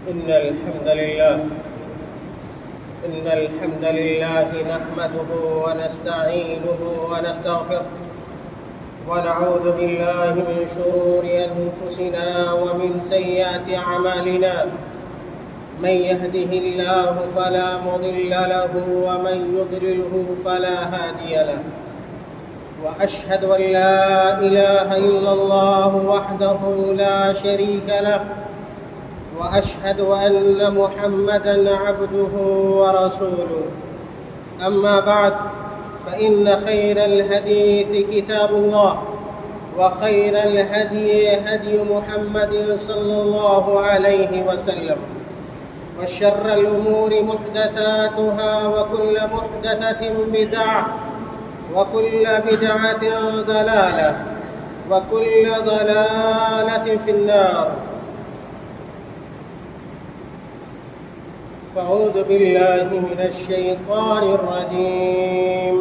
إن الحمد لله نحمده ونستعينه ونستغفره ونعوذ بالله من شرور أنفسنا ومن سيئات أعمالنا. من يهده الله فلا مضل له ومن يضلله فلا هادي له. وأشهد أن لا إله إلا الله وحده لا شريك له، وأشهد أن محمدًا عبده ورسوله. أما بعد، فإن خير الحديث كتاب الله، وخير الهدي هدي محمد صلى الله عليه وسلم، وشر الأمور محدثاتها، وكل محدثة بدعة، وكل بدعة ضلالة، وكل ضلالة في النار. فأعوذ بالله من الشيطان الرجيم.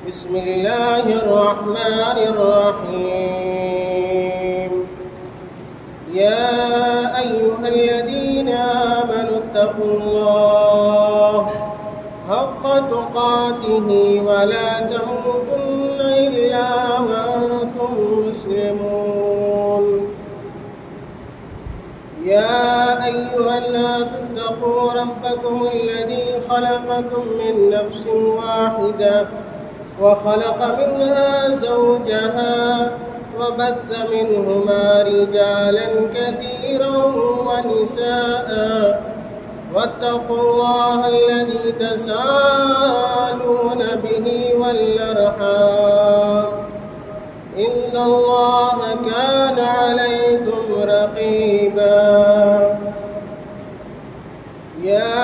بسم الله الرحمن الرحيم. يا أيها الذين آمنوا اتقوا الله حق تقاته ولا تموتن إلا وأنتم مسلمون. يا أيها الناس اتقوا ربكم الذي خلقكم من نفس واحدة وخلق منها زوجها وبث منهما رجالا كثيرا ونساء، واتقوا الله الذي تساءلون به والأرحام، إن الله كان عليكم رقيبا. يا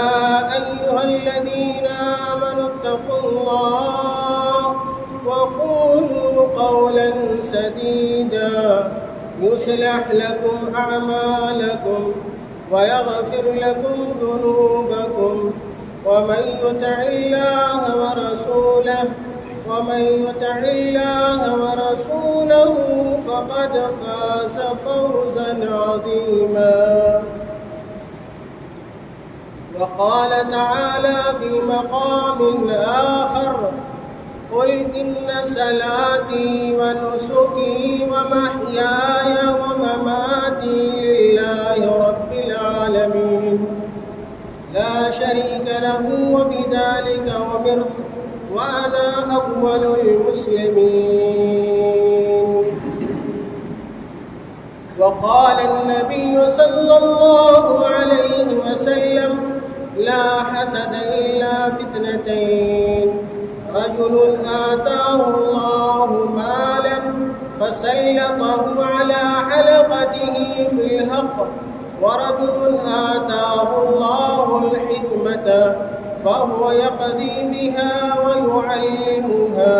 أيها الذين آمنوا اتقوا الله وقولوا قولا سديدا يصلح لكم أعمالكم ويغفر لكم ذنوبكم، ومن يطع الله ورسوله فقد فاز فوزا عظيما. وقال تعالى في مقام آخر: قل إن صلاتي ونسكي ومحياي ومماتي لله رب العالمين لا شريك له وبذلك أمرت وأنا أول المسلمين. وقال النبي صلى الله عليه وسلم: لا حسد إلا في اثنتين: رجل آتاه الله مالا فسلطه على حلقته في الحق، ورجل آتاه الله الحكمة فهو يقضي بها ويعلمها.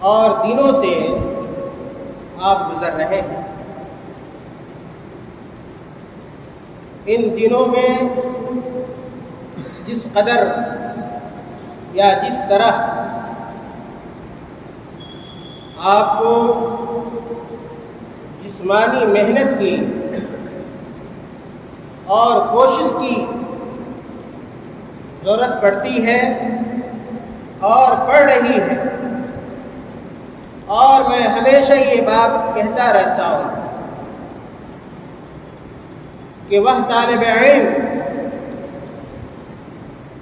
اور دنوں سے آپ گزر رہے ہیں۔ ان دنوں میں جس قدر یا جس طرح آپ کو جسمانی محنت کی اور کوشش کی ضرورت پڑتی ہے اور پڑ رہی ہے، اور میں ہمیشہ یہ بات کہتا رہتا ہوں کہ وہ طالب علم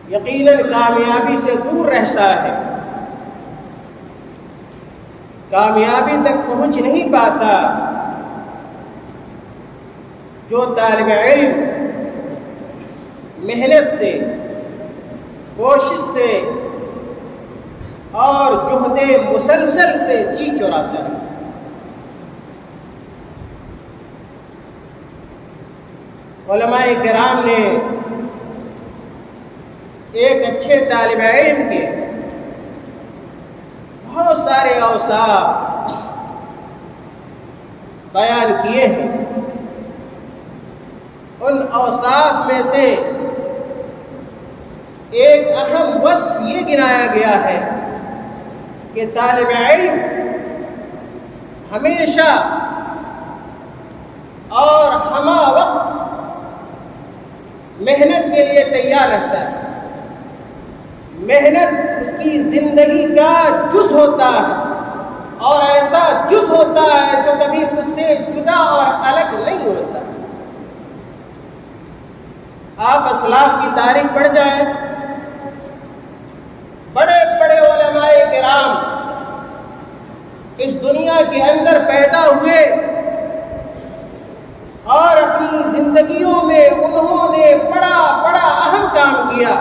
یقیناً کامیابی سے دور رہتا ہے، کامیابی تک پہنچ نہیں پاتا۔ جو طالب علم محنت سے، کوشش سے اور جہد مسلسل سے جی چراتا ہے۔ علماء کرام نے ایک اچھے طالب علم کے بہت سارے اوصاف بیان کیے ہیں۔ ان اوصاف میں سے ایک اہم وصف یہ گنایا گیا ہے کہ طالب علم ہمیشہ اور ہمہ وقت محنت کے لیے تیار رہتا ہے۔ محنت اس کی زندگی کا جز ہوتا ہے، اور ایسا جز ہوتا ہے جو کبھی اس سے جدا اور الگ نہیں ہوتا۔ آپ اسلاف کی تاریخ پڑھ جائیں، بڑے بڑے علماء کرام اس دنیا کے اندر پیدا ہوئے اور اپنی زندگیوں میں انہوں نے بڑا بڑا اہم کام کیا۔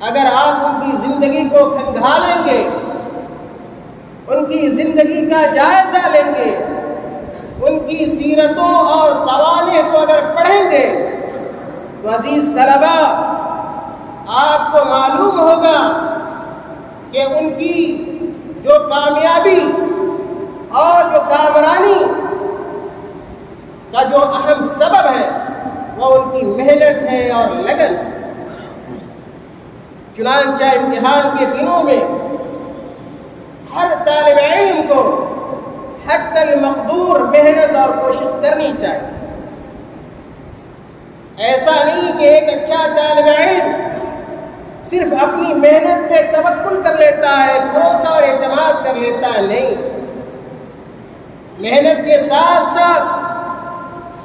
اگر آپ ان کی زندگی کو کھنگالیں گے، ان کی زندگی کا جائزہ لیں گے، ان کی سیرتوں اور سوانح کو اگر پڑھیں گے تو عزیز طلبہ آپ کو معلوم ہوگا کہ ان کی جو کامیابی اور جو کامرانی کا جو اہم سبب ہے وہ ان کی محنت ہے اور لگن۔ چنانچہ امتحان کے دنوں میں ہر طالب علم کو حد المقدور محنت اور کوشش کرنی چاہیے۔ ایسا نہیں کہ ایک اچھا طالب علم صرف اپنی محنت پہ توکل کر لیتا ہے، بھروسہ اور اعتماد کر لیتا ہے، نہیں۔ محنت کے ساتھ ساتھ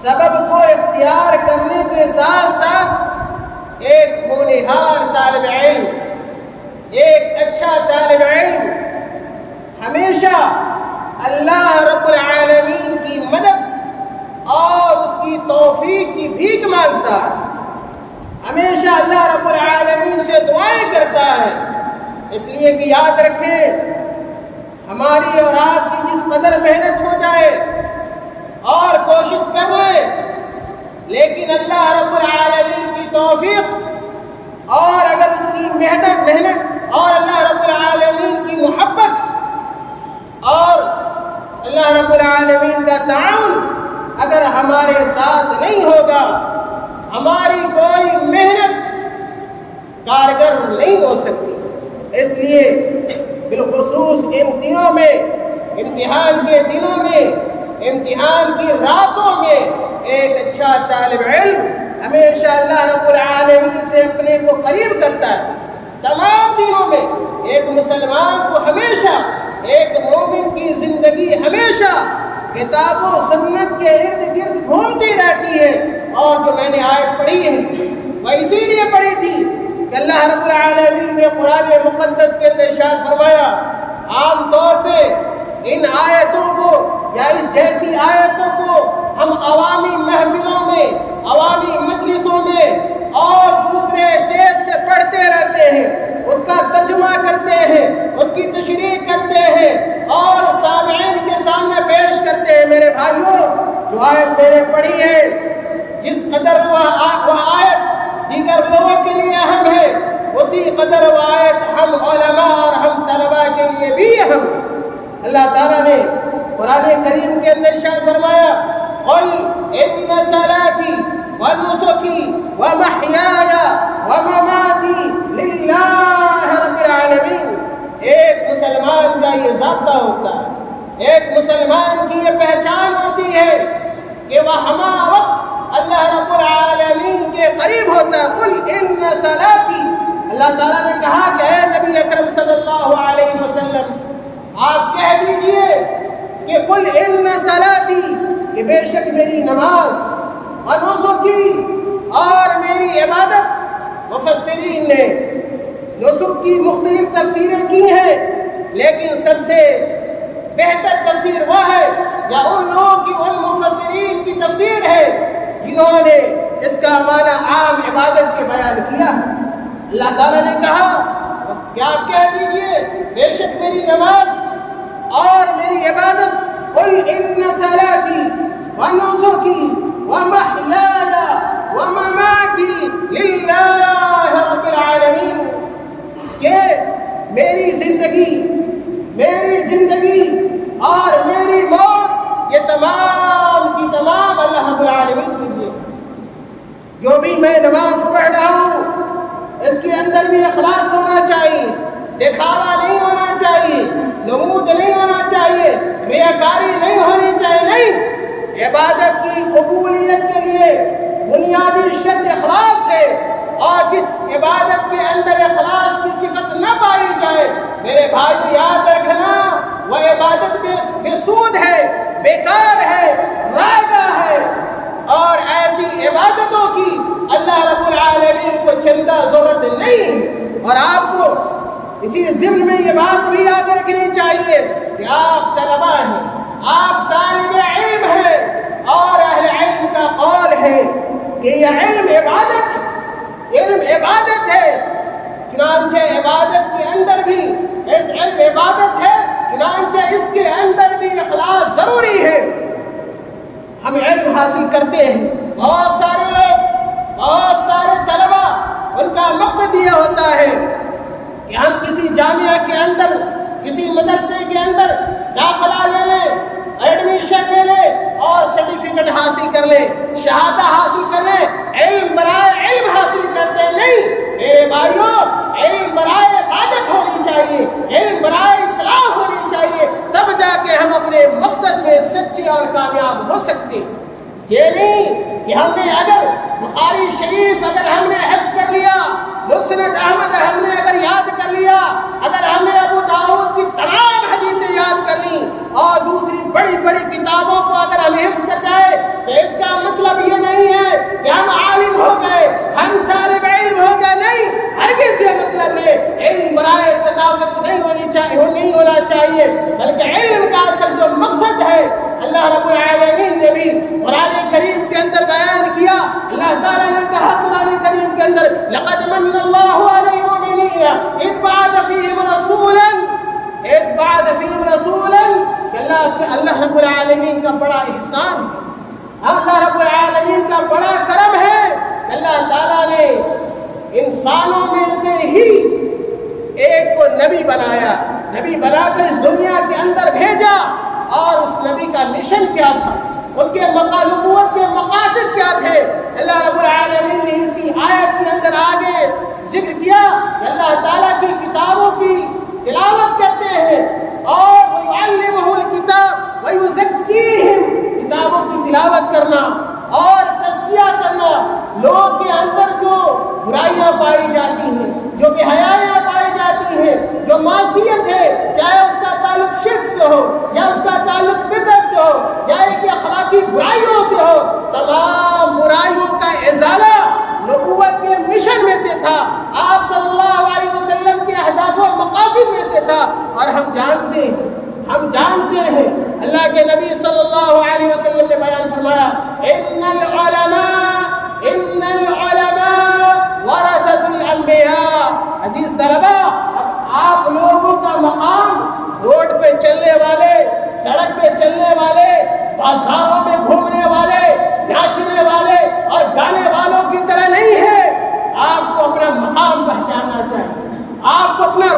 سبب کو اختیار کرنے کے ساتھ ساتھ ایک ہونہار طالب علم، ایک اچھا طالب علم ہمیشہ اللہ رب العالمین کی مدد اور اس کی توفیق کی بھیک مانگتا ہے، ہمیشہ اللہ رب العالمین سے دعائیں کرتا ہے۔ اس لیے کہ یاد رکھیں، ہماری اور آپ کی جس قدر محنت ہو جائے اور کوشش کر لیں، لیکن اللہ رب العالمین کی توفیق اور اگر اس کی محنت اور اللہ رب العالمین کی محبت اور اللہ رب العالمین کا تعاون اگر ہمارے ساتھ نہیں ہوگا، ہماری کوئی محنت کارگر نہیں ہو سکتی۔ اس لیے بالخصوص ان دنوں میں، امتحان کے دنوں میں، امتحان کی راتوں میں ایک اچھا طالب علم ہمیشہ اللہ رب العالمین سے اپنے کو قریب کرتا ہے۔ تمام دنوں میں ایک مسلمان کو ہمیشہ، ایک مومن کی زندگی ہمیشہ کتاب و سنت کے ارد گرد گھومتی رہتی ہے۔ اور جو میں نے آیت پڑھی ہے وہ اسی لیے پڑھی تھی کہ اللہ رب العالمین نے قرآن مقدس کے اندر ارشاد فرمایا، عام طور پہ ان آیتوں کو یا اس جیسی آیتوں کو ہم عوامی محفلوں میں، عوامی مجلسوں میں اور دوسرے اسٹیج سے پڑھتے رہتے ہیں، اس کا ترجمہ کرتے ہیں، اس کی تشریح کرتے ہیں اور سامعین کے سامنے پیش کرتے ہیں۔ میرے بھائیوں، جو آیت میں نے پڑھی ہے، جس قدر وہ آیت دیگر لوگوں کے لیے اہم ہے، اسی قدر وہ آیت ہم ہم علماء اور ہم طلباء کے لیے بھی اہم ہے۔ اللہ تعالیٰ نے قرآن کریم کے اندر ارشاد فرمایا قل ان صلاتي ونسكي ومحياي ومماتي لله رب العالمین۔ ایک مسلمان کا یہ ضابطہ ہوتا ہے، ایک مسلمان کی یہ پہچان ہوتی ہے کہ وہ ہمہ وقت اللہ رب العالمین کے قریب ہوتا ہے۔ قل ان صلاتي، اللہ تعالیٰ نے کہا کہ اے نبی اکرم صلی اللہ علیہ وسلم آپ کہہ دیجئے کہ قل ان صلاتي، کہ بے شک میری نماز، ونسکی، اور میری عبادت۔ مفسرین نے نسک کی مختلف تفسیریں کی ہیں، لیکن سب سے بہتر تفسیر وہ ہے یا ان لوگوں کی، ان مفسرین کی تفسیر ہے جنہوں نے اس کا معنی عام عبادت کے بیان کیا۔ اللہ تعالیٰ نے کہا کہ آپ کہہ دیجئے بے شک میری نماز اور میری عبادت، قل ان صلاتي ونسكي ومحياي ومماتي لله رب العالمین، کہ میری زندگی اور میری موت یہ تمام کی تمام اللہ رب العالمین کے لیے۔ جو بھی میں نماز پڑھ رہا ہوں اس کے اندر بھی اخلاص ہونا چاہیے، دکھاوا نہیں ہونا چاہیے، نمود نہیں ہونا چاہیے، ریاکاری نہیں ہونی چاہیے، نہیں۔ عبادت کی قبولیت کے لیے بنیادی شرط اخلاص ہے، اور جس عبادت کے اندر اخلاص کی صفت نہ پائی جائے میرے بھائی یاد رکھنا وہ عبادت بے سود ہے، بیکار ہے، رائگاں ہے، اور ایسی عبادتوں کی اللہ رب العالمین کو چندہ ضرورت نہیں۔ اور آپ کو اسی ضمن میں یہ بات بھی یاد رکھنی چاہیے کہ آپ طلباء ہیں، آپ طالب علم ہیں، اور اہل علم کا قول ہے کہ یہ علم عبادت ہے، چنانچہ عبادت کے اندر بھی اس علم عبادت ہے، چنانچہ اس کے اندر بھی اخلاص ضروری ہے۔ ہم علم حاصل کرتے ہیں، بہت سارے لوگ، بہت سارے طلباء، ان کا مقصد یہ ہوتا ہے کہ ہم کسی جامعہ کے اندر، کسی مدرسے کے اندر داخلہ لے لیں، ایڈمیشن لے لیں اور سرٹیفکیٹ حاصل کر لیں، شہادہ حاصل کر لیں، علم برائے علم حاصل کرتے نہیں۔ میرے بھائیوں، علم برائے عبادت ہونی چاہیے، علم برائے اصلاح ہونی چاہیے، تب جا کے ہم اپنے مقصد میں سچے اور کامیاب ہو سکتے ہیں۔ یہ نہیں کہ ہم نے اگر بخاری شریف اگر ہم نے حفظ کر لیا، مسند احمد ہم نے اگر یاد کر لیا، اگر ہم نے ابو داؤد کی تمام حدیثیں یاد کر لی اور دوسری بڑی بڑی کتابوں کو اگر ہم حفظ کر جائے تو اس کا مطلب یہ نہیں ہے کہ ہم عالم ہو گئے، ہم طالب علم ہو گئے، نہیں، ہرگز یہ مطلب ہے۔ علم برائے ثقافت نہیں ہونا چاہیے، بلکہ علم کا اصل جو مقصد ہے اللہ رب العالمین نے بھی قرآن کریم کے اندر بیان کیا۔ اللہ تعالیٰ نے کہا قرآن کریم کے اندر لقد من اللہ علی المؤمنین اذ بعث فیہم رسولا، کہ اللہ رب العالمین کا بڑا احسان ہے، اللہ رب العالمین کا بڑا کرم ہے کہ اللہ تعالیٰ نے انسانوں میں سے ہی ایک کو نبی بنایا، نبی بنا کر اس دنیا کے اندر بھیجا، اور اس نبی کا مشن کیا تھا، اس کے نبوت کے مقاصد کیا تھے، اللہ رب العالمین نے اسی آیت کے اندر آگے ذکر کیا کہ اللہ تعالیٰ کی کتابوں کی تلاوت کرتے ہیں، اور وَيُعَلِّمُهُ الْكِتَابَ وَيُزَكِّيهِمْ، کتابوں کی تلاوت کرنا اور تزکیہ کرنا، لوگوں کے اندر جو برائیاں پائی جاتی ہیں، جو بے حیائیاں پائی جاتی ہیں، جو معصیت ہے، چاہے اس کا تعلق شرک سے ہو یا اس کا تعلق بدعت سے ہو یا ایک اخلاقی برائیوں سے ہو، تمام برائیوں کا ازالہ نبوت کے مشن میں سے تھا، آپ صلی اللہ علیہ وسلم کے اہداف و مقاصد میں سے تھا۔ اور ہم جانتے ہیں اللہ کے نبی صلی اللہ علیہ وسلم نے بیان فرمایا ان العلماء ورثۃ الانبیاء۔ عزیز طلباء، آپ لوگوں کا مقام روڈ پہ چلنے والے، سڑک پہ چلنے والے، بازاروں میں گھومنے والے، ناچنے والے اور گانے والوں کی طرح نہیں ہے۔ آپ کو اپنا مقام پہچاننا چاہیے، آپ کو اپنا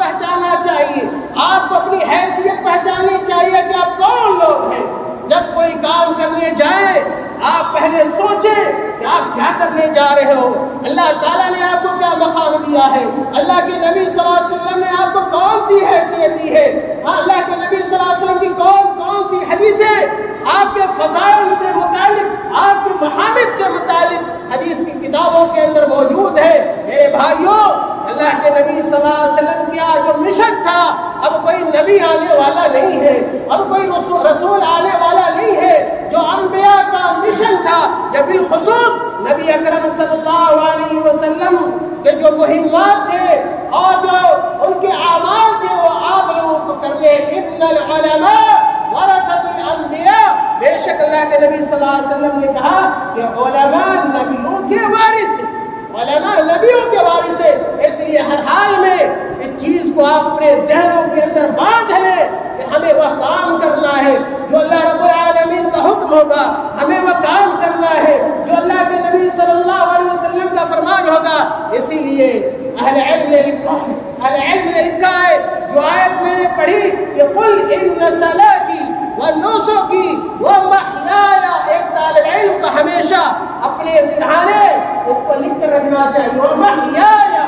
پہچاننا چاہیے، آپ کو اپنی حیثیت پہچاننی چاہیے کہ آپ کون لوگ ہیں۔ جب کوئی کام کرنے جائیں آپ پہلے سوچیں کہ آپ کیا کرنے جا رہے ہو، اللہ تعالیٰ نے آپ کو کیا مقام دیا ہے، اللہ کے نبی صلی اللہ علیہ وسلم نے آپ کو کون سی حیثیت دی ہے، اللہ کے نبی صلی اللہ علیہ وسلم کی کون سی حدیثیں آپ کے فضائل سے متعلق، آپ کے محامد سے متعلق حدیث کی کتابوں کے اندر موجود ہے۔ میرے بھائیوں، اللہ کے نبی صلی اللہ علیہ وسلم کیا جو مشن تھا، اب کوئی نبی آنے والا نہیں ہے، اب کوئی رسول آنے والا نہیں ہے۔ جو انبیاء کا مشن تھا، یا بالخصوص نبی اکرم صلی اللہ علیہ وسلم کے جو مہمات تھے اور جو ان کے اعمال تھے، وہ آپ لوگوں کو کرنے۔ ان العلماء ورثۃ الانبیاء، بے شک اللہ کے نبی صلی اللہ علیہ وسلم نے کہا کہ علماء نبیوں کے وارث ہیں، علماء نبیوں کے وارث ہیں۔ اس لیے ہر حال میں اس چیز کو آپ اپنے ذہنوں کے اندر باندھ لیں کہ ہمیں وہ کام کرنا ہے جو اللہ رب العالمین کا حکم ہوگا، ہمیں وہ کام کرنا ہے جو اللہ کے نبی صلی اللہ علیہ وسلم کا فرمان ہوگا۔ اسی لیے اہل علم نے لکھا ہے جو آیت میں نے پڑھی کہ قل ان صلاتی ونسکی ومحیایا، ایک طالب علم کا ہمیشہ اپنے سرہانے اس کو لکھ کر رکھنا چاہیے، ومحیایا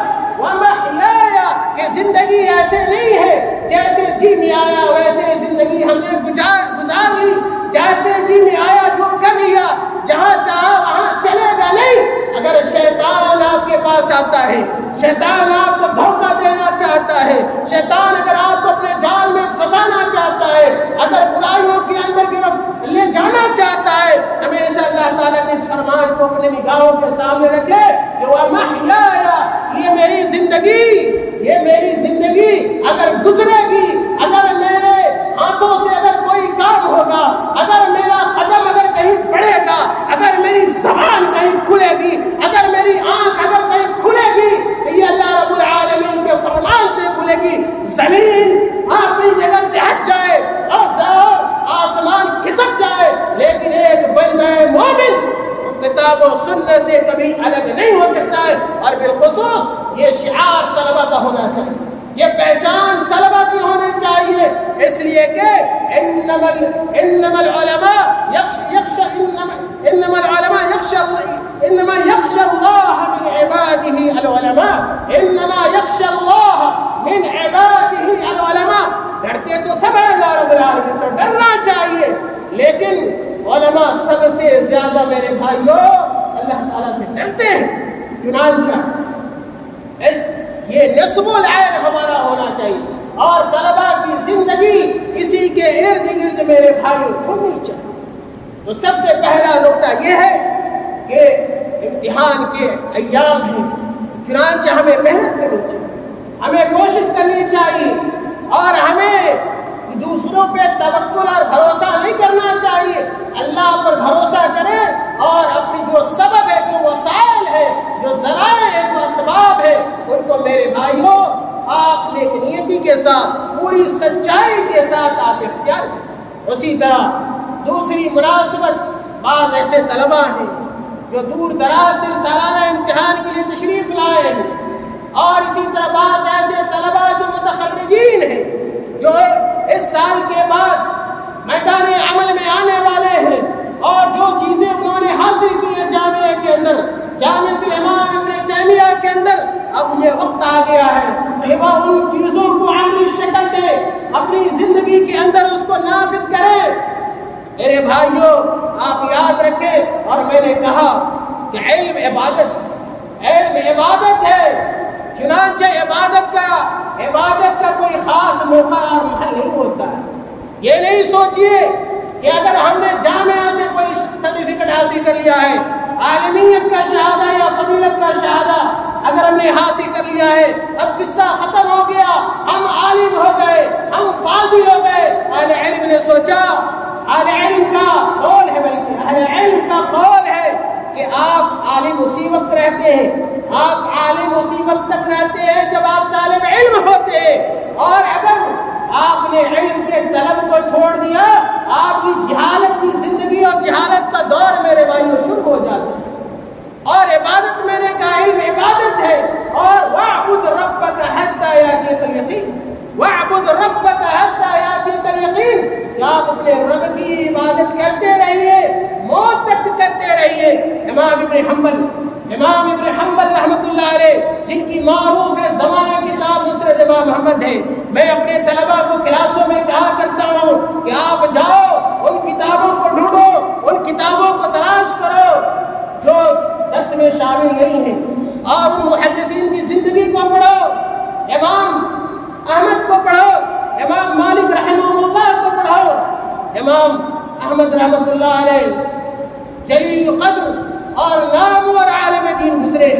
کہ زندگی ایسے نہیں ہے جیسے جی میں آیا ویسے زندگی ہم نے گزار لی، جیسے جی میں آیا جو کر لیا، جہاں چاہا وہاں چلے گا نہیں۔ اگر شیطان آپ کے پاس آتا ہے، شیطان آپ کو دھوکہ دینا چاہتا ہے، شیطان اگر آپ کو اپنے جال میں پھنسانا چاہتا ہے، اگر برائیوں کے اندر گرفت لے جانا چاہتا ہے، ہمیشہ اللہ تعالیٰ نے اس فرمان کو اپنے نگاہوں کے سامنے رکھے کہ وَمَحْيَايَ، یہ میری زندگی اگر گزرے گی، اگر میرے ہاتھوں سے اگر کوئی کام ہوگا، اگر میرا قدم اگر کہیں بڑھے گا، اگر میری زبان کہیں کھلے گی، اگر میری آنکھ اگر کہیں کھلے گی، تو یہ اللہ رب العالمین کے فرمان سے کھلے گی۔ زمین اپنی جگہ سے ہٹ جائے اور آسمان کھسک جائے، لیکن ایک بندہ مومن کتاب و سنت سے کبھی الگ نہیں ہو سکتا ہے۔ اور بالخصوص یہ شعار طلبہ کا ہونا چاہیے، یہ پہچان طلبہ کی ہونی چاہیے، اس لیے کہ انما العلماء يخشى الله من عباده العلماء، انما يخشى الله من عباده العلماء۔ ڈرتے تو سب اللہ رب العالمین سے ڈرنا چاہیے، لیکن علماء سب سے زیادہ میرے بھائیوں اللہ تعالیٰ سے ڈرتے ہیں۔ چنانچہ یہ نصب العین ہمارا ہونا چاہیے، اور طلبہ کی زندگی اسی کے ارد گرد میرے بھائیوں گھومنی چاہیے۔ تو سب سے پہلا نقطہ یہ ہے کہ امتحان کے ایام ہیں، چنانچہ ہمیں محنت کرنی چاہیے، ہمیں کوشش کرنی چاہیے، اور ہمیں دوسروں پہ توکل اور بھروسہ نہیں کرنا چاہیے۔ اللہ پر بھروسہ کریں اور اپنی جو سبب ہے، جو وسائل ہے، جو ذرائع ہے، جو اسباب ہے، ان کو میرے بھائیوں آپ نیک نیتی کے ساتھ، پوری سچائی کے ساتھ آپ اختیار کریں۔ اسی طرح دوسری مناسبت، بعض ایسے طلبہ ہیں جو دور دراز سے سالانہ امتحان کے لیے تشریف لائے ہیں، اور اسی طرح بعض ایسے طلبہ جو متخرجین ہیں، جو اس سال کے بعد میدان عمل میں آنے والے ہیں، اور جو چیزیں انہوں نے حاصل کی ہیں جامعہ کے اندر، جامعہ الامام ابن تیمیہ کے اندر، اب یہ وقت آ گیا ہے کہ وہ ان چیزوں کو عملی شکل دے، اپنی زندگی کے اندر اس کو نافذ کریں۔ میرے بھائیوں آپ یاد رکھیں، اور میں نے کہا کہ علم عبادت ہے، چنانچہ عبادت کا کوئی خاص موقع اور محل نہیں ہوتا ہے۔ یہ نہیں سوچئے کہ اگر ہم نے جامعہ سے کوئی سرٹیفکیٹ حاصل کر لیا ہے، عالمیت کا شہادہ یا فضیلت کا شہادہ اگر ہم نے حاصل کر لیا ہے، اب قصہ ختم ہو گیا، ہم عالم ہو گئے، ہم فاضل ہو گئے۔ اہل علم نے سوچا، اہل علم کا قول ہے، بلکہ اہل علم کا قول ہے کہ آپ عالم اسی وقت رہتے ہیں، آپ عالم اسی وقت تک رہتے ہیں جب آپ طالب علم ہوتے ہیں، اور اگر آپ نے علم کے طلب کو چھوڑ دیا، آپ کی جہالت کی زندگی اور جہالت کا دور میرے بھائیوں شروع ہو جاتا ہے۔ اور عبادت میں نے کہا علم عبادت ہے، اور وَاعْبُدْ رَبَّكَ حَتَّىٰ يَأْتِيَكَ الْيَقِينُ، آپ اپنے رب کی عبادت کرتے رہیے، موت تک کرتے رہیے۔ امام ابن حنبل رحمۃ اللہ علیہ، جن کی معروف زمانہ کتاب مسند امام محمد ہے، میں اپنے طلباء کو کلاسوں میں کہا کرتا ہوں کہ آپ جاؤ ان کتابوں کو ڈھونڈو، ان کتابوں کو تلاش کرو جو درس میں شامل نہیں ہیں، اور ان محدثین کی زندگی کو پڑھو، امام احمد کو پڑھو، امام مالک رحمہ اللہ کو پڑھو۔ امام احمد رحمۃ اللہ علیہ جلیل القدر اور نامور عالم دین گزرے،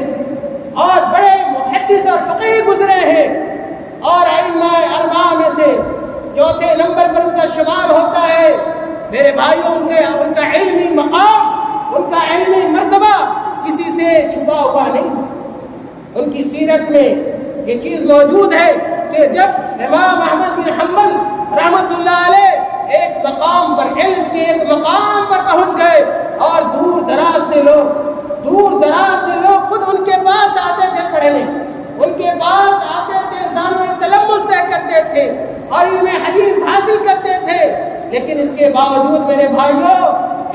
اور بڑے محدث اور فقیہ گزرے ہیں، اور ائمہ اربعہ میں سے چوتھے نمبر پر ان کا شمار ہوتا ہے۔ میرے بھائیوں، ان کا علمی مقام، ان کا علمی مرتبہ کسی سے چھپا ہوا نہیں۔ ان کی سیرت میں یہ چیز موجود ہے کہ جب امام احمد بن حنبل رحمۃ اللہ علیہ ایک مقام پر، علم کے ایک مقام پر پہنچ گئے، اور دور دراز سے لوگ خود ان کے پاس آتے تھے پڑھنے، ان کے پاس آتے تھے، ثانوی تلمذ طے کرتے تھے اور علم حدیث حاصل کرتے تھے۔ لیکن اس کے باوجود میرے بھائیوں،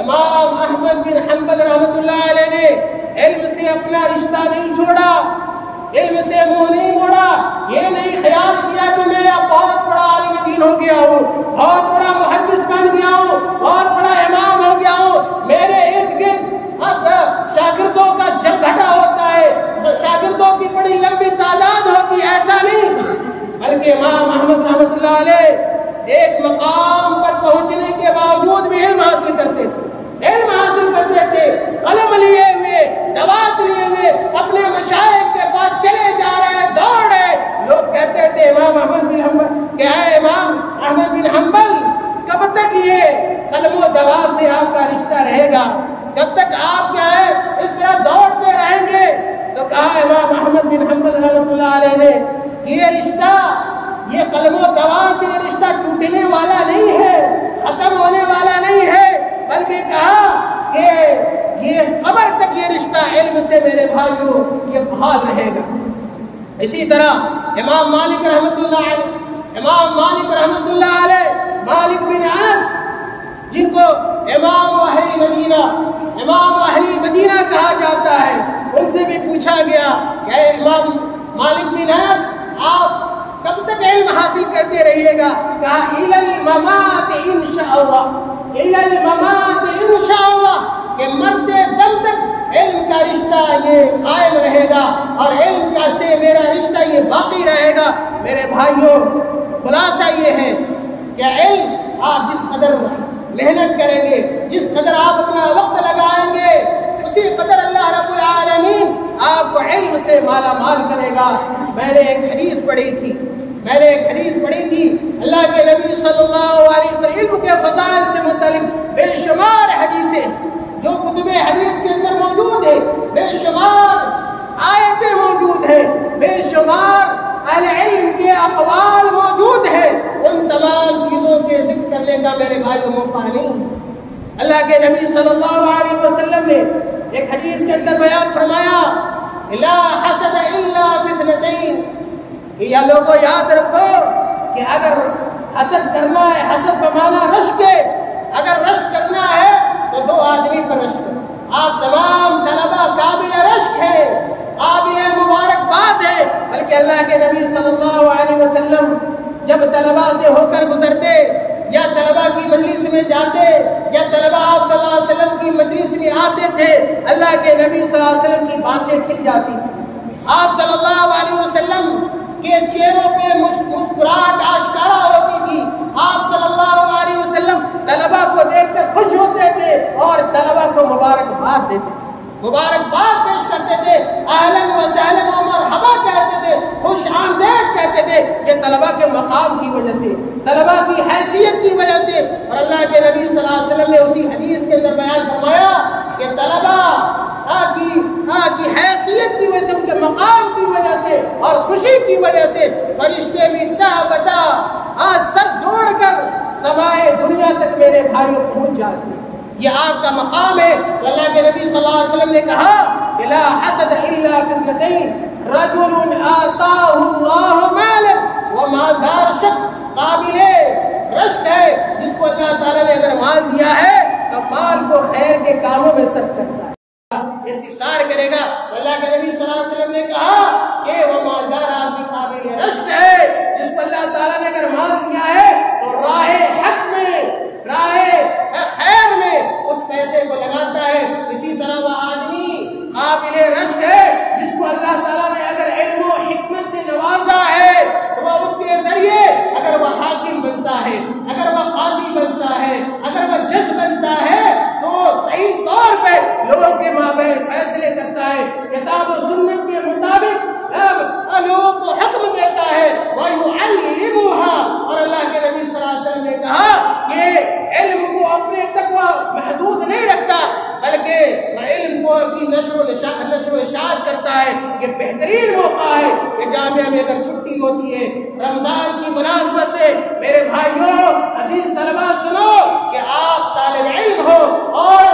امام احمد بن حنبل رحمۃ اللہ علیہ نے علم سے اپنا رشتہ نہیں چھوڑا، علم سے منہ نہیں موڑا، یہ نہیں خیال کیا کہ میں اب بہت بڑا عالم دین ہو گیا ہوں، بہت بڑا محدث بن گیا ہوں، بہت بڑا امام ہو گیا ہوں، میرے ارد گرد شاگردوں کا جھگڑا ہوتا ہے، شاگردوں کی بڑی لمبی تعداد ہوتی ہے، ایسا نہیں، بلکہ امام احمد رحمۃ اللہ علیہ ایک مقام پر پہنچنے کے باوجود بھی علم حاصل کرتے تھے، قلم لیے ہوئے، دوات لیے ہوئے اپنے مشائخ کے پاس چلے جا رہے، دوڑ رہے۔ لوگ کہتے تھے امام احمد بن حنبل کہ اے امام احمد بن حنبل، کب تک یہ قلم و دوات سے آپ کا رشتہ رہے گا؟ کب تک آپ کیا ہے اس طرح دوڑتے رہیں گے؟ تو کہا امام احمد بن حنبل رحمۃ اللہ علیہ نے، یہ رشتہ، یہ قلم و دوات سے یہ رشتہ ٹوٹنے والا نہیں ہے، ختم ہونے والا نہیں ہے، بلکہ کہا کہ یہ قبر تک یہ رشتہ علم سے میرے بھائیوں یہ بحال رہے گا۔ اسی طرح امام مالک رحمۃ اللہ علیہ، مالک بن انس، جن کو امام اہل مدینہ کہا جاتا ہے، ان سے بھی پوچھا گیا کہ امام مالک بن انس، آپ کب تک علم حاصل کرتے رہیے گا؟ کہا الی الممات انشاءاللہ، الی الممات انشاءاللہ، کہ مرتے دم تک علم کا رشتہ یہ قائم رہے گا، اور علم کا سے میرا رشتہ یہ باقی رہے گا۔ میرے بھائیوں، خلاصہ یہ ہے کہ علم آپ جس قدر محنت کریں گے، جس قدر آپ اپنا وقت لگائیں گے، اسی قدر اللہ رب العالمین آپ کو علم سے مالا مال کرے گا۔ میں نے ایک حدیث پڑھی تھی، اللہ کے نبی صلی اللہ علیہ وسلم علم کے فضائل سے متعلق بے شمار حدیثیں جو کتب حدیث کے اندر موجود ہے، بے شمار آیتیں موجود ہیں، بے شمار اہل علم کے اقوال موجود ہیں، ان تمام چیزوں کے ذکر کرنے کا میرے بھائیوں موقع نہیں۔ اللہ کے نبی صلی اللہ علیہ وسلم نے ایک حدیث کے اندر بیان فرمایا، لا حسد الا فی اثنتین، یا لوگوں یاد رکھو کہ اگر حسد کرنا ہے، حسد بمانا رشک ہے، اگر رشک کرنا ہے تو دو آدمی پر رشک کرو۔ آپ تمام طلبہ قابل رشک ہے، قابل مبارکباد ہے، بلکہ اللہ کے نبی صلی اللہ علیہ وسلم جب طلبہ سے ہو کر گزرتے، یا طلبہ کی مجلس میں جاتے، یا طلبہ آپ صلی اللہ علیہ وسلم کی مجلس میں آتے تھے، اللہ کے نبی صلی اللہ علیہ وسلم کی بانچیں کھل جاتی، آپ صلی اللہ علیہ وسلم کے چہروں پہ مسکراہٹ آشکارا ہوتی تھی، آپ صلی اللہ علیہ وسلم طلبہ کو دیکھ کر خوش ہوتے تھے اور طلبہ کو مبارکباد دیتے تھے، مبارکباد پیش کرتے تھے، اہلاً و سہلاً و مرحبا کہتے تھے، خوش آمدید کہتے تھے، یہ طلبہ کے مقام کی وجہ سے، طلبہ کی حیثیت کی وجہ سے۔ اور اللہ کے نبی صلی اللہ علیہ وسلم نے اسی حدیث کے اندر بیان فرمایا کہ طلبہ کی حیثیت کی وجہ سے، ان کے مقام کی وجہ سے اور خوشی کی وجہ سے فرشتے بھی تہبتا آج سر جوڑ کر سمائے دنیا تک میرے بھائیوں پہنچ جاتے ہیں۔ یہ آپ کا مقام ہے۔ تو اللہ کے نبی صلی اللہ علیہ وسلم نے کہا کہ لا حسد الا فی اثنتین، رجل آتاہ اللہ مالا، وہ مالدار شخص قابل رشک ہے جس کو اللہ تعالیٰ نے اگر مال دیا ہے تو مال کو خیر کے کاموں میں صرف کرتا ہے، استفسار کرے گا۔ اللہ کے نبی صلی اللہ علیہ وسلم نے کہا کہ وہ مالدار آدمی قابل رشد ہے جس کو اللہ تعالیٰ نے اگر مال دیا ہے تو راہ حق میں، راہ خیر میں اس پیسے کو لگاتا ہے۔ اسی طرح وہ آدمی قابل رشد ہے جس کو اللہ تعالیٰ نے اگر علم و حکمت سے نوازا ہے تو وہ اس کے ذریعے اگر وہ حاکم بنتا ہے، اگر وہ قاضی بنتا ہے، اگر وہ جج بنتا ہے تو صحیح طور پہ لوگوں کے مابین فیصلے کرتا ہے، کتاب و سنت کے مطابق لوگوں کو حکم دیتا ہے۔ وَيُعَلِّمُهَا، اور اللہ کے نبی صلی اللہ علیہ وسلم نے کہا کہ علم کو اپنے تک وہ محدود نہیں رکھتا بلکہ علم کو کی نشر و اشاعت کرتا ہے۔ یہ بہترین موقع ہے کہ جامعہ میں اگر چھٹی ہوتی ہے رمضان کی مناسبت سے، میرے بھائیوں عزیز طلباء سنو کہ آپ طالب علم ہو اور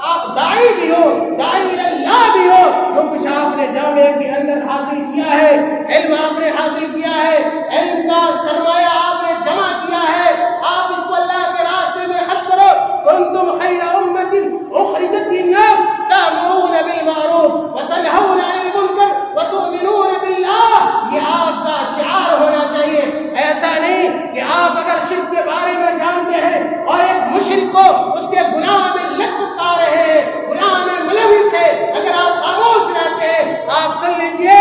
آپ داعی بھی ہو، داعی اللہ بھی ہو، جو کچھ آپ نے جامعہ کے اندر حاصل کیا ہے، علم آپ نے حاصل کیا ہے، علم کا سرمایہ آپ نے جمع کیا ہے، آپ اس کو اللہ کے راستے میں خرچ کرو۔ کنتم خیر امت اخرجت للناس تأمرون بالمعروف وتنہون عن المنکر وتؤمنون باللہ، یہ آپ کا شعار ہونا چاہیے۔ ایسا نہیں کہ آپ اگر شرک کے بارے میں جانتے ہیں اور ایک مشرک کو اس کے گناہ میں لپٹ پا رہے ہیں، گناہ میں ملوث ہے، اگر آپ خاموش رہتے ہیں، آپ سن لیجئے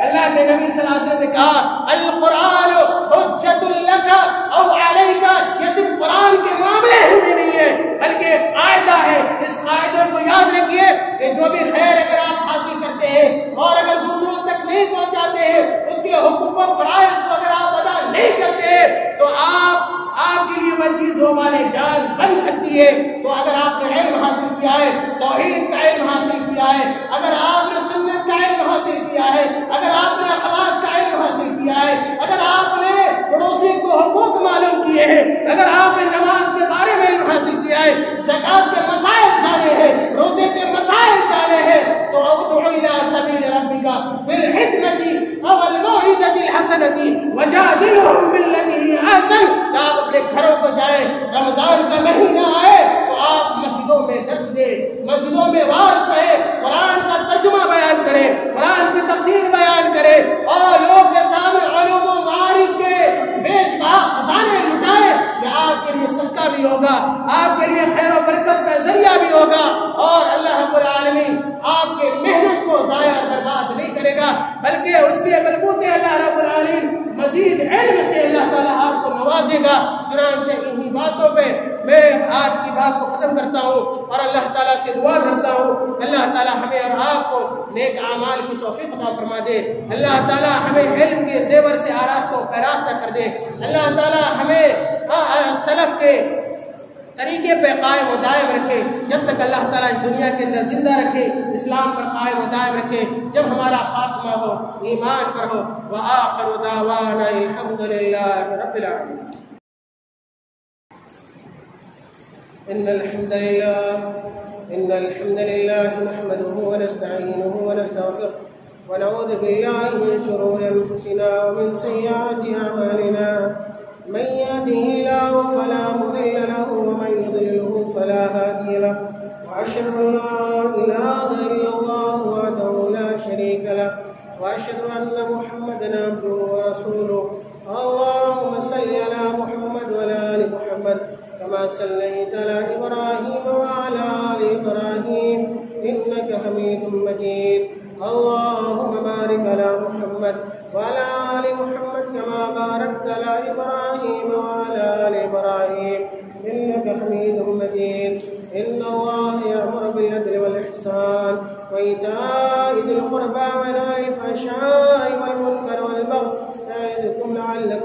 اللہ کے نبی صلی اللہ علیہ وسلم نے کہا القرآن حجت لک او علیک، یہ صرف قرآن کے معاملے ہی میں نہیں ہے بلکہ ایک قاعدہ ہے۔ اس قاعدے کو یاد رکھیے کہ جو بھی خیر اگر آپ حاصل کرتے ہیں اور اگر دوسروں تک نہیں پہنچاتے ہیں، اس کے حقوق و فرائض کو اگر آپ ادا نہیں کرتے ہیں تو آپ کے لیے وہ چیز وبال جان بن سکتی ہے۔ تو اگر آپ نے علم حاصل کیا ہے، توحید کا علم حاصل کیا ہے، اگر آپ نے سنت کا علم حاصل کیا ہے، اگر آپ نے اخلاق کا علم حاصل کیا ہے، اگر آپ نے پڑوسی کو حقوق معلوم کیے ہیں، اگر آپ نے نماز کے بارے میں علم حاصل کیا ہے، زکات کے مسائل جانے ہیں، روزے کے مسائل جانے ہیں، تو ادعو الی سبیل ربک بالحکمۃ والموعظۃ الحسنۃ وجادلھم باللتی ہی احسن۔ آپ اپنے گھروں کو جائیں، رمضان کا مہینہ آئے تو آپ مسجدوں میں درس دیں، مسجدوں میں واعظ کریں، قرآن کا ترجمہ بیان کریں، قرآن کی تفسیر بیان کریں اور لوگ کے سامنے علوم و معارف کے بیش بہا خزانے لٹائیں۔ یہ آپ کے لیے صدقہ بھی ہوگا، آپ کے لیے خیر و برکت کا ذریعہ بھی ہوگا، اور اللہ رب العالمین آپ کے محنت کو ضائع اور برباد نہیں کرے گا بلکہ اس کے بلبوتے اللہ رب العالمین مزید علم سے اللہ تعالیٰ آپ کو نوازے گا۔ چنانچہ انہی باتوں پہ میں آج کی بات کو ختم کرتا ہوں اور اللہ تعالیٰ سے دعا کرتا ہوں اللہ تعالیٰ ہمیں اور آپ کو نیک اعمال کی توفیق عطا فرما دے، اللہ تعالیٰ ہمیں علم کے زیور سے آراستہ و پیراستہ کر دے، اللہ تعالیٰ ہمیں سلف کے طریقے پہ قائم و دائم رکھے جب تک اللہ تعالیٰ اس دنیا کے اندر زندہ رکھے، اسلام پر قائم و دائم رکھے، جب ہمارا خاتمہ ہو ایمان پر ہو۔ وآخر دعوانا الحمد للہ رب العالمین۔ إن الحمد لله نحمده ونستعينه ونستغفره ونعوذ بالله من شرور أنفسنا ومن سيئات أعمالنا، من يهده الله فلا مضل له ومن يضلله فلا هادي له، وأشهد أن لا إله إلا الله وحده لا شريك له، وأشهد أن محمدا عبده ورسوله۔ اللهم صل على محمد وعلى آل محمد كما صليت على إبراهيم وعلى آل إبراهيم إنك حميد مجيد۔ اللهم بارك على محمد وعلى آل محمد كما باركت على إبراهيم وعلى آل إبراهيم إنك حميد مجيد۔ إن الله يأمر بالعدل والإحسان وإيتاء ذي القربى وينهى عن الفحشاء والمنكر والبغي يعظكم لعلكم